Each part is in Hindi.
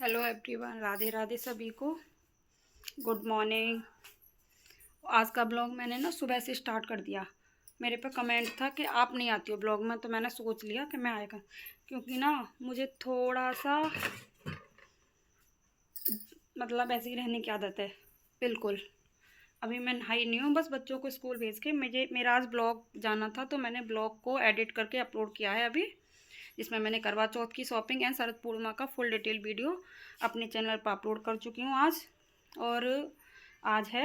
हेलो एवरीवन, राधे राधे सभी को। Good morning. आज का ब्लॉग मैंने ना सुबह से स्टार्ट कर दिया। मेरे पे कमेंट था कि आप नहीं आती हो ब्लॉग में, तो मैंने सोच लिया कि मैं आएगा, क्योंकि ना मुझे थोड़ा सा मतलब ऐसे ही रहने की आदत है बिल्कुल। अभी मैं नहाई नहीं हूँ, बस बच्चों को स्कूल भेज के मेरा आज ब्लॉग जाना था, तो मैंने ब्लॉग को एडिट करके अपलोड किया है अभी, जिसमें मैंने करवा चौथ की शॉपिंग एंड शरद पूर्णिमा का फुल डिटेल वीडियो अपने चैनल पर अपलोड कर चुकी हूँ आज। और आज है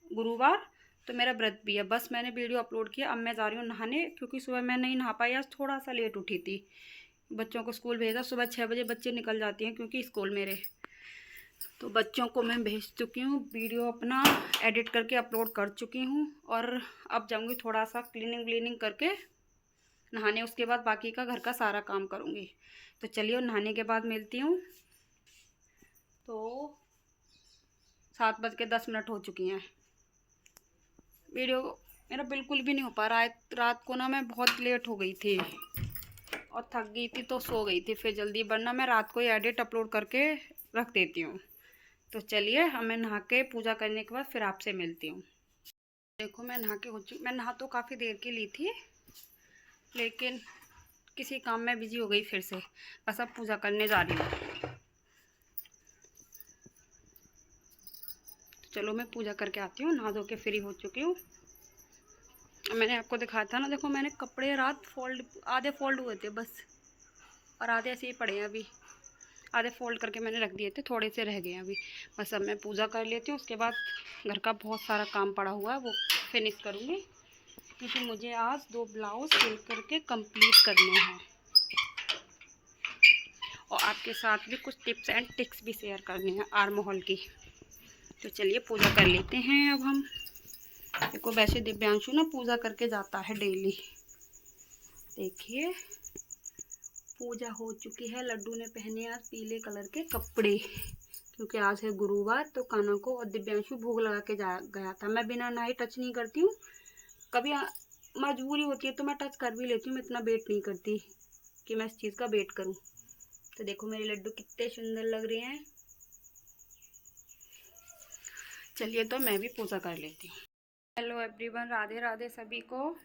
गुरुवार, तो मेरा व्रत भी है। बस मैंने वीडियो अपलोड किया, अब मैं जा रही हूँ नहाने, क्योंकि सुबह मैं नहीं नहा पाई, आज थोड़ा सा लेट उठी थी। बच्चों को स्कूल भेजा, सुबह 6 बजे बच्चे निकल जाते हैं क्योंकि स्कूल मेरे, तो बच्चों को मैं भेज चुकी हूँ। वीडियो अपना एडिट करके अपलोड कर चुकी हूँ, और अब जाऊँगी थोड़ा सा क्लीनिंग करके नहाने, उसके बाद बाकी का घर का सारा काम करूँगी। तो चलिए नहाने के बाद मिलती हूँ। तो 7:10 हो चुकी हैं। वीडियो मेरा बिल्कुल भी नहीं हो पा रहा है। रात को ना मैं बहुत लेट हो गई थी और थक गई थी, तो सो गई थी फिर जल्दी, वरना मैं रात को ही एडिट अपलोड करके रख देती हूँ। तो चलिए, हमें नहा के पूजा करने के बाद फिर आपसे मिलती हूँ। देखो मैं नहा के हो चुकी। मैं नहा तो काफ़ी देर की ली थी, लेकिन किसी काम में बिजी हो गई फिर से। बस अब पूजा करने जा रही हूँ। तो चलो मैं पूजा करके आती हूँ। नहा धो के फ्री हो चुकी हूँ। मैंने आपको दिखाया था ना, देखो मैंने कपड़े रात आधे फोल्ड हुए थे बस, और आधे ऐसे ही पड़े हैं अभी। आधे फोल्ड करके मैंने रख दिए थे, थोड़े से रह गए हैं अभी। बस अब मैं पूजा कर लेती हूँ, उसके बाद घर का बहुत सारा काम पड़ा हुआ है वो फिनिश करूँगी, क्योंकि मुझे आज 2 ब्लाउज सिल करके कंप्लीट करने हैं, और आपके साथ भी कुछ टिप्स एंड ट्रिक्स भी शेयर करनी है आर्म होल की। तो चलिए पूजा कर लेते हैं अब हम। देखो वैसे दिव्यांशु ना पूजा करके जाता है डेली। देखिए पूजा हो चुकी है। लड्डू ने पहने आज पीले कलर के कपड़े, क्योंकि आज है गुरुवार। तो कान्हा को और दिव्यांशु भोग लगा के गया था। मैं बिना नहाए टच नहीं करती हूँ, कभी मजबूरी होती है तो मैं टच कर भी लेती हूँ। मैं इतना वेट नहीं करती कि मैं इस चीज़ का वेट करूँ। तो देखो मेरे लड्डू कितने सुंदर लग रहे हैं। चलिए तो मैं भी पूजा कर लेती हूँ। हेलो एवरीवन, राधे राधे सभी को।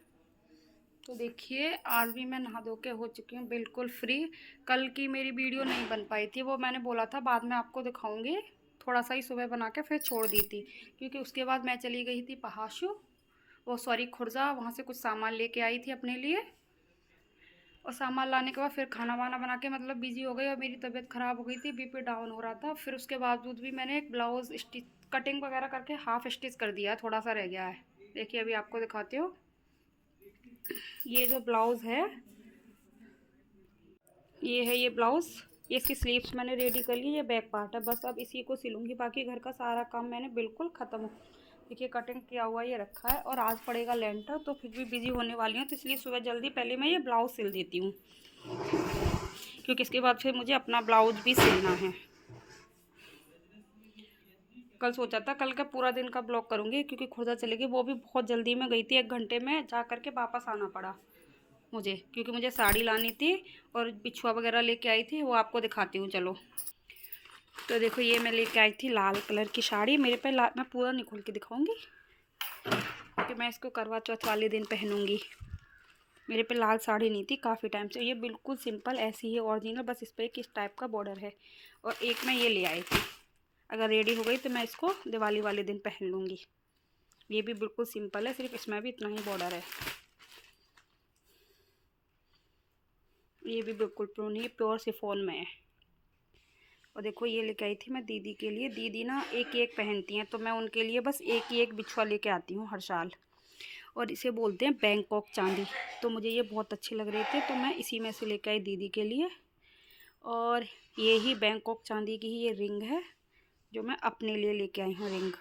तो देखिए आज भी मैं नहा धो के हो चुकी हूँ बिल्कुल फ्री। कल की मेरी वीडियो नहीं बन पाई थी, वो मैंने बोला था बाद में आपको दिखाऊंगी। थोड़ा सा ही सुबह बना के फिर छोड़ दी थी, क्योंकि उसके बाद मैं चली गई थी पहाशु, वो सॉरी खुर्जा। वहाँ से कुछ सामान लेके आई थी अपने लिए, और सामान लाने के बाद फिर खाना वाना बना के मतलब बिजी हो गई, और मेरी तबीयत ख़राब हो गई थी, बीपी डाउन हो रहा था। फिर उसके बावजूद भी मैंने एक ब्लाउज़ स्टिच कटिंग वगैरह करके हाफ स्टिच कर दिया है, थोड़ा सा रह गया है। देखिए अभी आपको दिखाती हूँ। ये जो ब्लाउज़ है, ये है ये ब्लाउज़। ये इसकी स्लीव्स मैंने रेडी कर ली, ये बैक पार्ट है। बस अब इसी को सिलूँगी, बाकी घर का सारा काम मैंने बिल्कुल ख़त्म। देखिए कटिंग किया हुआ ये रखा है, और आज पड़ेगा लेंटर, तो फिर भी बिजी होने वाली हूँ, तो इसलिए सुबह जल्दी पहले मैं ये ब्लाउज़ सिल देती हूँ, क्योंकि इसके बाद फिर मुझे अपना ब्लाउज भी सिलना है। कल सोचा था कल का पूरा दिन का ब्लॉग करूँगी, क्योंकि खुर्दा चलेगी, वो भी बहुत जल्दी में गई थी। 1 घंटे में जा करके वापस आना पड़ा मुझे, क्योंकि मुझे साड़ी लानी थी और बिछुआ वगैरह लेके आई थी, वो आपको दिखाती हूँ चलो। तो देखो ये मैं लेके आई थी लाल कलर की साड़ी। मेरे पे मैं पूरा नहीं खोल के दिखाऊंगी, क्योंकि मैं इसको करवा चौथ वाले दिन पहनूंगी। मेरे पे लाल साड़ी नहीं थी काफ़ी टाइम से। ये बिल्कुल सिंपल ऐसी है ओरिजिनल, बस इस पर एक इस टाइप का बॉर्डर है, और एक मैं ये ले आई थी। अगर रेडी हो गई तो मैं इसको दिवाली वाले दिन पहन लूँगी। ये भी बिल्कुल सिंपल है, सिर्फ इसमें भी इतना ही बॉर्डर है। ये भी बिल्कुल प्योर शिफॉन में है। और देखो ये लेके आई थी मैं दीदी के लिए। दीदी ना एक ही एक पहनती हैं, तो मैं उनके लिए बस एक ही एक बिछुआ लेके आती हूँ हर साल, और इसे बोलते हैं बैंकॉक चांदी। तो मुझे ये बहुत अच्छे लग रहे थे, तो मैं इसी में से लेके आई दीदी के लिए। और ये ही बैंकॉक चांदी की ही ये रिंग है, जो मैं अपने लिए लेके आई हूँ। रिंग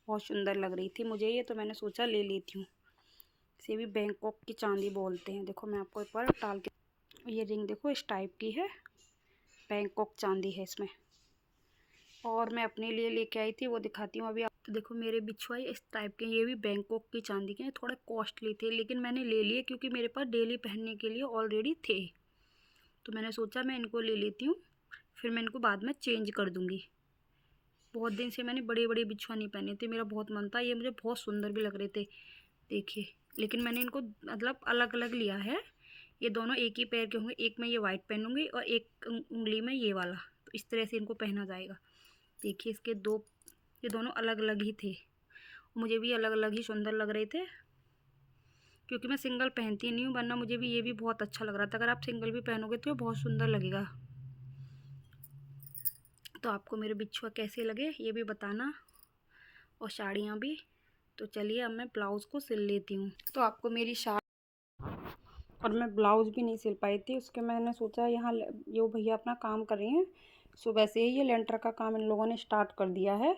बहुत सुंदर लग रही थी मुझे ये, तो मैंने सोचा ले लेती हूँ। इसे भी बैंकॉक की चांदी बोलते हैं। देखो मैं आपको एक बार डाल के, ये रिंग देखो इस टाइप की है, बैंकॉक चांदी है इसमें। और मैं अपने लिए लेके आई थी, वो दिखाती हूँ अभी आप। तो देखो मेरे बिछुआ इस टाइप के, ये भी बैंकॉक की चांदी के हैं। थोड़े कॉस्टली थे, लेकिन मैंने ले लिए क्योंकि मेरे पास डेली पहनने के लिए ऑलरेडी थे, तो मैंने सोचा मैं इनको ले लेती हूँ। फिर मैं इनको बाद में चेंज कर दूँगी। बहुत दिन से मैंने बड़े बड़े बिछुआ नहीं पहने थे, मेरा बहुत मन था, ये मुझे बहुत सुंदर भी लग रहे थे, देखिए। लेकिन मैंने इनको मतलब अलग अलग लिया है। ये दोनों एक ही पैर के होंगे, एक में ये वाइट पहनूंगी और एक उंगली में ये वाला, तो इस तरह से इनको पहना जाएगा। देखिए इसके दो, ये दोनों अलग अलग ही थे, मुझे भी अलग अलग ही सुंदर लग रहे थे, क्योंकि मैं सिंगल पहनती नहीं हूँ, वरना मुझे भी ये भी बहुत अच्छा लग रहा था। अगर आप सिंगल भी पहनोगे तो ये बहुत सुंदर लगेगा। तो आपको मेरे बिच्छुआ कैसे लगे ये भी बताना, और साड़ियाँ भी। तो चलिए अब मैं ब्लाउज़ को सिल लेती हूँ। तो आपको मेरी और मैं ब्लाउज़ भी नहीं सिल पाई थी, उसके मैंने सोचा यहाँ ये भैया अपना काम कर रही हैं, सुबह से ही ये लेंटर का काम इन लोगों ने स्टार्ट कर दिया है।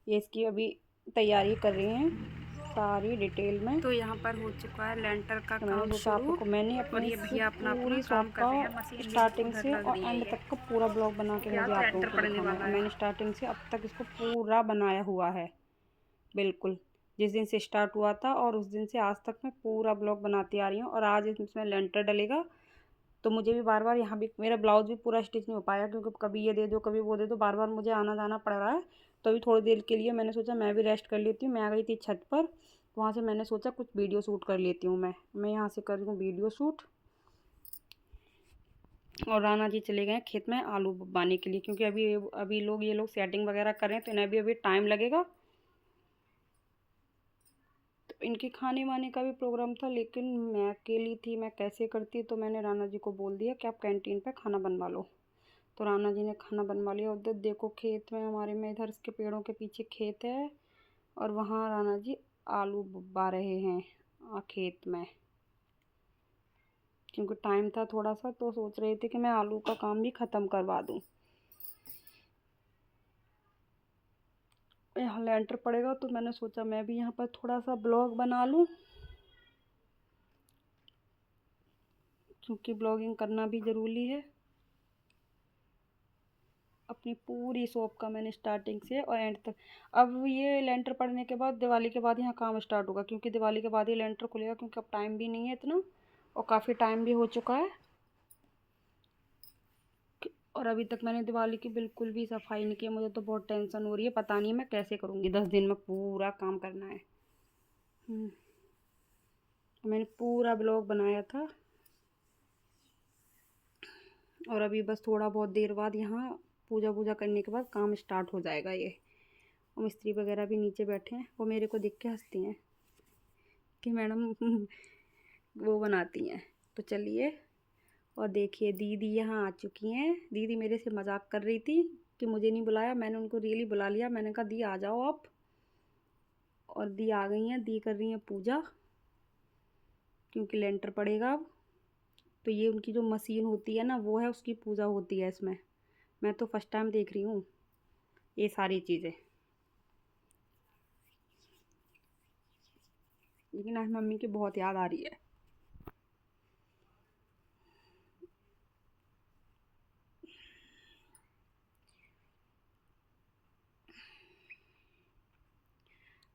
ये इसकी अभी तैयारी कर रही हैं सारी डिटेल में। तो यहाँ पर हो चुका है लेंटर का काम शुरू, मैंने और अपनी ये भैया अपना पूरी काम शॉप कर रहे हैं। मशीन का भी स्टार्टिंग उधर से लग और रही है एंड ये, तक का पूरा ब्लॉग बना के क्या मुझे तो आप लोगों लेंटर को पड़ने दिखाना है। वाला और है। मैंने स्टार्टिंग से अब तक इसको पूरा बनाया हुआ है, बिल्कुल जिस दिन से स्टार्ट हुआ था और उस दिन से आज तक मैं पूरा ब्लॉग बनाती आ रही हूँ। और आज इसमें लेंटर डलेगा, तो मुझे भी बार बार यहाँ भी मेरा ब्लाउज़ भी पूरा स्टिच नहीं हो पाया, क्योंकि कभी ये दे दो कभी वो दे दो, बार बार मुझे आना जाना पड़ रहा है। तो अभी थोड़ी देर के लिए मैंने सोचा मैं भी रेस्ट कर लेती हूँ। मैं आ गई थी छत पर, वहाँ से मैंने सोचा कुछ वीडियो शूट कर लेती हूँ। मैं यहाँ से कर रही हूँ वीडियो शूट। और राना जी चले गए खेत में आलू बाने के लिए, क्योंकि अभी ये लोग सेटिंग वगैरह कर रहे हैं, तो इन्हें भी अभी टाइम लगेगा। तो इनके खाने वाने का भी प्रोग्राम था, लेकिन मैं अकेली थी, मैं कैसे करती। तो मैंने राना जी को बोल दिया कि आप कैंटीन पे खाना बनवा लो। तो राना जी ने खाना बनवा लिया। उधर देखो खेत में हमारे में, इधर इसके पेड़ों के पीछे खेत है, और वहाँ राना जी आलू बा रहे हैं खेत में। क्योंकि टाइम था थोड़ा सा, तो सोच रहे थे कि मैं आलू का काम भी ख़त्म करवा दूँ। यहाँ लेंटर पड़ेगा, तो मैंने सोचा मैं भी यहाँ पर थोड़ा सा ब्लॉग बना लूँ, क्योंकि ब्लॉगिंग करना भी ज़रूरी है। अपनी पूरी शॉप का मैंने स्टार्टिंग से और एंड तक, अब ये लेंटर पड़ने के बाद दिवाली के बाद यहाँ काम स्टार्ट होगा, क्योंकि दिवाली के बाद ही लेंटर खुलेगा, क्योंकि अब टाइम भी नहीं है इतना, और काफ़ी टाइम भी हो चुका है। और अभी तक मैंने दिवाली की बिल्कुल भी सफाई नहीं की। मुझे तो बहुत टेंशन हो रही है, पता नहीं मैं कैसे करूँगी। 10 दिन में पूरा काम करना है। मैंने पूरा ब्लॉग बनाया था, और अभी बस थोड़ा बहुत देर बाद यहाँ पूजा वूजा करने के बाद काम स्टार्ट हो जाएगा ये। और मिस्त्री वगैरह भी नीचे बैठे हैं, वो मेरे को देख के हंसती हैं कि मैडम वो बनाती हैं। तो चलिए, और देखिए दीदी यहाँ आ चुकी हैं। दीदी मेरे से मजाक कर रही थी कि मुझे नहीं बुलाया, मैंने उनको रियली बुला लिया। मैंने कहा दी आ जाओ आप, और दी आ गई हैं। दी कर रही हैं पूजा, क्योंकि लेंटर पड़ेगा अब। तो ये उनकी जो मशीन होती है ना, वो है, उसकी पूजा होती है इसमें। मैं तो फर्स्ट टाइम देख रही हूँ ये सारी चीज़ें, लेकिन आज मम्मी की बहुत याद आ रही है।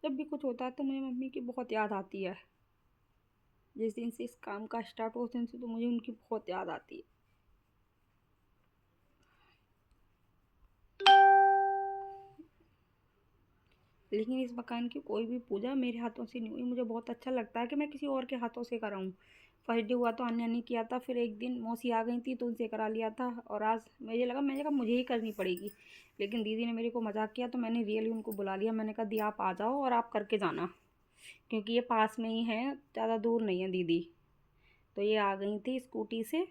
जब भी कुछ होता है तो मुझे मम्मी की बहुत याद आती है। जिस दिन से इस काम का स्टार्ट हुआ उस दिन से तो मुझे उनकी बहुत याद आती है। लेकिन इस मकान की कोई भी पूजा मेरे हाथों से नहीं हुई। मुझे बहुत अच्छा लगता है कि मैं किसी और के हाथों से कराऊँ। फर्स्ट डे हुआ तो अन्य ने किया था, फिर एक दिन मौसी आ गई थी तो उनसे करा लिया था, और आज मुझे कहा मुझे ही करनी पड़ेगी। लेकिन दीदी ने मेरे को मजाक किया, तो मैंने रियली उनको बुला लिया। मैंने कहा दी आप आ जाओ और आप करके जाना, क्योंकि ये पास में ही है, ज़्यादा दूर नहीं है दीदी। तो ये आ गई थी स्कूटी से।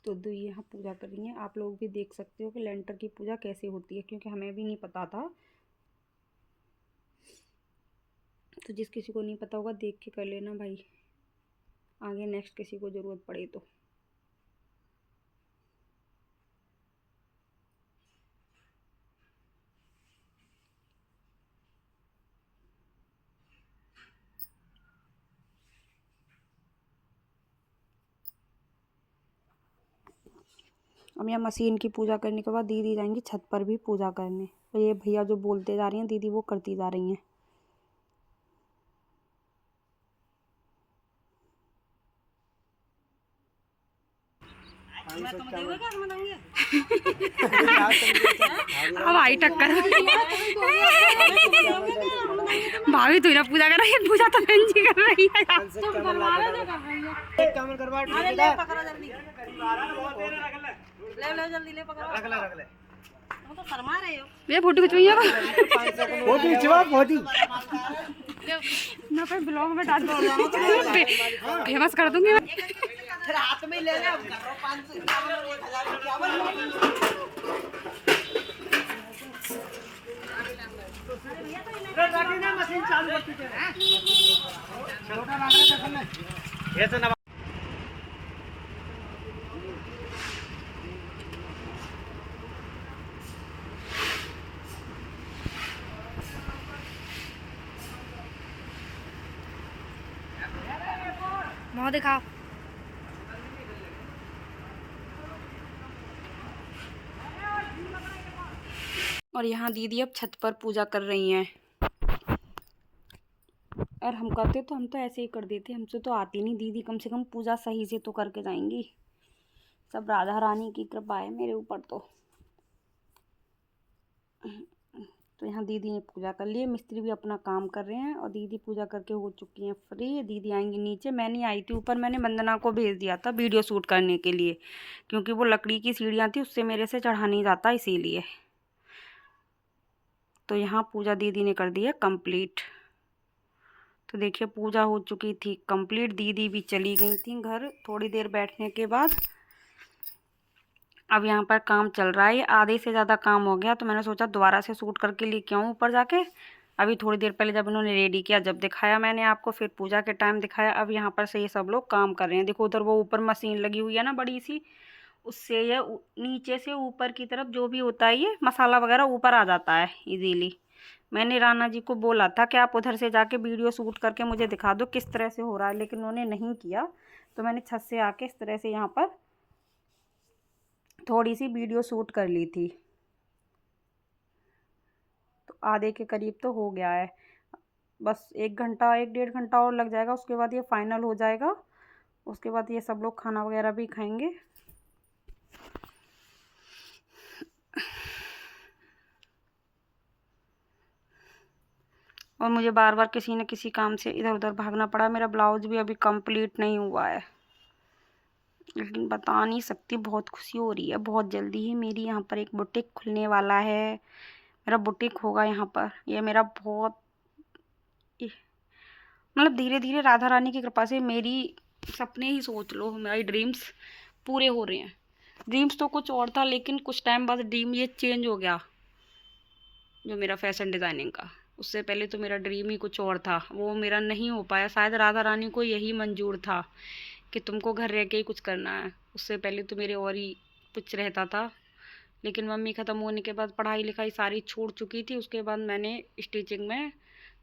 तो दी यहाँ पूजा कर रही हैं। आप लोग भी देख सकते हो कि लेंटर की पूजा कैसे होती है, क्योंकि हमें भी नहीं पता था। तो जिस किसी को नहीं पता होगा देख के कर लेना भाई, आगे नेक्स्ट किसी को ज़रूरत पड़े तो। अब यहाँ मशीन की पूजा करने के बाद दीदी जाएंगी छत पर भी पूजा करने। और ये भैया जो बोलते जा रही हैं दीदी वो करती जा रही हैं। अब आई टक्कर भाभी तू ना पूजा कर रही है, पूजा तो बहन जी कर रही है। ये फोटो खिंचवाइए मैं फिर ब्लॉग में डाल दूंगी, फेमस कर दूंगी मैं। हाथ में ले ले, मशीन चालू मुँह दिखाओ। और यहाँ दीदी अब छत पर पूजा कर रही हैं। और हम करते तो हम तो ऐसे ही कर देते, हमसे तो आती नहीं। दीदी कम से कम पूजा सही से तो करके जाएंगी। सब राधा रानी की कृपा है मेरे ऊपर तो यहाँ दीदी ने पूजा कर ली है, मिस्त्री भी अपना काम कर रहे हैं और दीदी पूजा करके हो चुकी हैं फ्री। दीदी आएंगी नीचे, मैं नहीं आई थी ऊपर, मैंने वंदना को भेज दिया था वीडियो शूट करने के लिए, क्योंकि वो लकड़ी की सीढ़ियाँ थी उससे मेरे से चढ़ा नहीं जाता इसीलिए। तो यहाँ पूजा दीदी ने कर दी है कंप्लीट। तो देखिए पूजा हो चुकी थी कंप्लीट, दीदी भी चली गई थी घर थोड़ी देर बैठने के बाद। अब यहाँ पर काम चल रहा है, आधे से ज़्यादा काम हो गया तो मैंने सोचा दोबारा से शूट करके लेके आऊँ ऊपर जाके। अभी थोड़ी देर पहले जब इन्होंने रेडी किया, जब दिखाया मैंने आपको, फिर पूजा के टाइम दिखाया। अब यहाँ पर से ये सब लोग काम कर रहे हैं। देखो उधर वो ऊपर मशीन लगी हुई है ना बड़ी सी, उससे ये नीचे से ऊपर की तरफ जो भी होता है ये मसाला वगैरह ऊपर आ जाता है इजीली। मैंने राना जी को बोला था कि आप उधर से जाके वीडियो शूट करके मुझे दिखा दो किस तरह से हो रहा है, लेकिन उन्होंने नहीं किया। तो मैंने छत से आके इस तरह से यहाँ पर थोड़ी सी वीडियो शूट कर ली थी। तो आधे के करीब तो हो गया है, बस 1 घंटा 1-1.5 घंटा और लग जाएगा, उसके बाद ये फाइनल हो जाएगा। उसके बाद ये सब लोग खाना वगैरह भी खाएंगे। और मुझे बार बार किसी न किसी काम से इधर उधर भागना पड़ा। मेरा ब्लाउज भी अभी कंप्लीट नहीं हुआ है, लेकिन बता नहीं सकती, बहुत खुशी हो रही है। बहुत जल्दी ही मेरी यहाँ पर एक बुटीक खुलने वाला है, मेरा बुटीक होगा यहाँ पर। ये मेरा बहुत मतलब धीरे धीरे राधा रानी की कृपा से मेरी सपने ही सोच लो, मेरी ड्रीम्स पूरे हो रहे हैं। ड्रीम्स तो कुछ और था, लेकिन कुछ टाइम बाद ड्रीम ये चेंज हो गया। जो मेरा फैशन डिज़ाइनिंग का, उससे पहले तो मेरा ड्रीम ही कुछ और था, वो मेरा नहीं हो पाया। शायद राधा रानी को यही मंजूर था कि तुमको घर रह के ही कुछ करना है। उससे पहले तो मेरे और ही कुछ रहता था, लेकिन मम्मी ख़त्म होने के बाद पढ़ाई लिखाई सारी छूट चुकी थी। उसके बाद मैंने स्टिचिंग में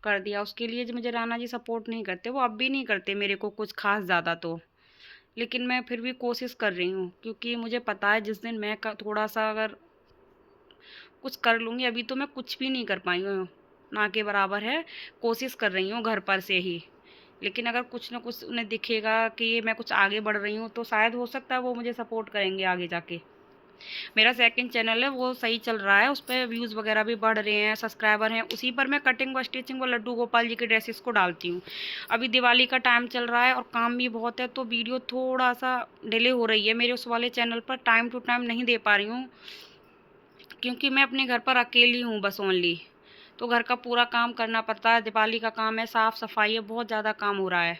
कर दिया। उसके लिए जो मुझे राना जी सपोर्ट नहीं करते, वो अब भी नहीं करते मेरे को कुछ खास ज़्यादा तो, लेकिन मैं फिर भी कोशिश कर रही हूँ, क्योंकि मुझे पता है जिस दिन मैं थोड़ा सा अगर कुछ कर लूँगी, अभी तो मैं कुछ भी नहीं कर पाई हूँ, ना के बराबर है। कोशिश कर रही हूँ घर पर से ही, लेकिन अगर कुछ ना कुछ उन्हें दिखेगा कि ये मैं कुछ आगे बढ़ रही हूँ, तो शायद हो सकता है वो मुझे सपोर्ट करेंगे आगे जाके। मेरा सेकंड चैनल है वो सही चल रहा है, उस पर व्यूज़ वगैरह भी बढ़ रहे हैं, सब्सक्राइबर हैं। उसी पर मैं कटिंग व स्टिचिंग व लड्डू गोपाल जी के ड्रेसेस को डालती हूँ। अभी दिवाली का टाइम चल रहा है और काम भी बहुत है, तो वीडियो थोड़ा सा डिले हो रही है मेरे उस वाले चैनल पर। टाइम टू टाइम नहीं दे पा रही हूँ, क्योंकि मैं अपने घर पर अकेली हूँ बस ओनली, तो घर का पूरा काम करना पड़ता है। दिवाली का काम है, साफ़ सफाई है, बहुत ज़्यादा काम हो रहा है।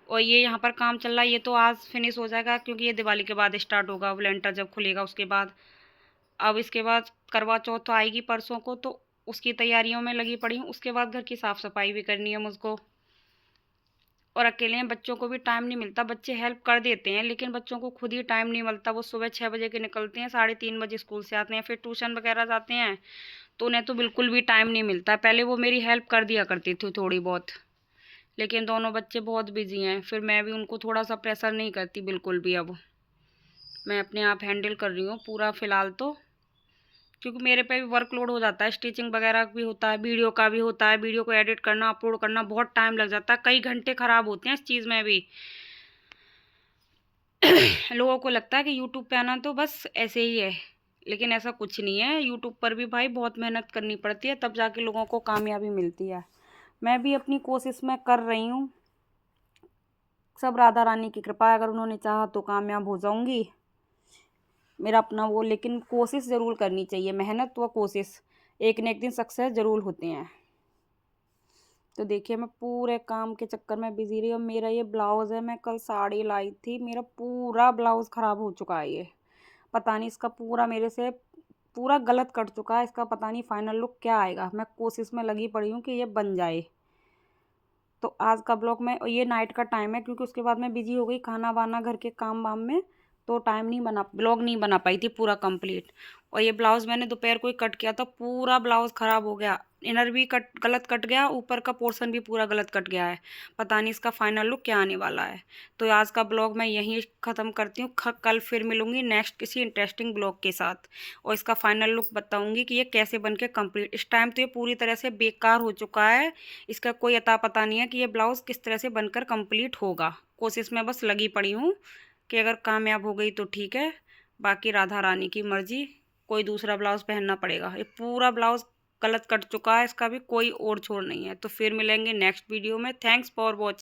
और ये यहाँ पर काम चल रहा है, ये तो आज फिनिश हो जाएगा, क्योंकि ये दिवाली के बाद स्टार्ट होगा, लेंटर जब खुलेगा उसके बाद। अब इसके बाद करवा चौथ तो आएगी परसों को, तो उसकी तैयारियों में लगी पड़ी हूँ। उसके बाद घर की साफ़ सफाई भी करनी है मुझको, और अकेले हैं, बच्चों को भी टाइम नहीं मिलता। बच्चे हेल्प कर देते हैं, लेकिन बच्चों को खुद ही टाइम नहीं मिलता। वो सुबह 6 बजे के निकलते हैं, 3:30 बजे स्कूल से आते हैं, फिर ट्यूशन वगैरह जाते हैं, तो उन्हें तो बिल्कुल भी टाइम नहीं मिलता। पहले वो मेरी हेल्प कर दिया करती थी थोड़ी बहुत, लेकिन दोनों बच्चे बहुत बिजी हैं, फिर मैं भी उनको थोड़ा सा प्रेशर नहीं करती बिल्कुल भी। अब मैं अपने आप हैंडल कर रही हूँ पूरा फ़िलहाल तो, क्योंकि मेरे पे भी वर्कलोड हो जाता है, स्टिचिंग वगैरह भी होता है, वीडियो का भी होता है, वीडियो को एडिट करना, अपलोड करना, बहुत टाइम लग जाता है, कई घंटे ख़राब होते हैं इस चीज़ में भी। लोगों को लगता है कि यूट्यूब पे आना तो बस ऐसे ही है, लेकिन ऐसा कुछ नहीं है। यूट्यूब पर भी भाई बहुत मेहनत करनी पड़ती है, तब जाके लोगों को कामयाबी मिलती है। मैं भी अपनी कोशिश में कर रही हूँ, सब राधा रानी की कृपा है, अगर उन्होंने चाहा तो कामयाब हो जाऊंगी, मेरा अपना वो। लेकिन कोशिश ज़रूर करनी चाहिए, मेहनत व कोशिश, एक न एक दिन सक्सेस ज़रूर होते हैं। तो देखिए मैं पूरे काम के चक्कर में बिजी रही, और मेरा ये ब्लाउज़ है, मैं कल साड़ी लाई थी, मेरा पूरा ब्लाउज़ ख़राब हो चुका है। ये पता नहीं, इसका पूरा मेरे से पूरा गलत कट चुका है, इसका पता नहीं फाइनल लुक क्या आएगा। मैं कोशिश में लगी पड़ी हूँ कि ये बन जाए। तो आज का ब्लॉग में, ये नाइट का टाइम है क्योंकि उसके बाद मैं बिजी हो गई खाना वाना घर के काम वाम में, तो टाइम नहीं बना, ब्लॉग नहीं बना पाई थी पूरा कंप्लीट। और ये ब्लाउज़ मैंने दोपहर को ही कट किया था, पूरा ब्लाउज़ ख़राब हो गया, इनर भी गलत कट गया, ऊपर का पोर्शन भी पूरा गलत कट गया है। पता नहीं इसका फाइनल लुक क्या आने वाला है। तो आज का ब्लॉग मैं यहीं ख़त्म करती हूँ, कल फिर मिलूँगी नेक्स्ट किसी इंटरेस्टिंग ब्लॉग के साथ, और इसका फाइनल लुक बताऊँगी कि ये कैसे बन के कम्प्लीट। इस टाइम तो ये पूरी तरह से बेकार हो चुका है, इसका कोई अता पता नहीं है कि ये ब्लाउज़ किस तरह से बनकर कंप्लीट होगा। कोशिश में बस लगी पड़ी हूँ कि अगर कामयाब हो गई तो ठीक है, बाकी राधा रानी की मर्जी, कोई दूसरा ब्लाउज़ पहनना पड़ेगा। ये पूरा ब्लाउज़ गलत कट चुका है, इसका भी कोई और छोर नहीं है। तो फिर मिलेंगे नेक्स्ट वीडियो में। Thanks for watching.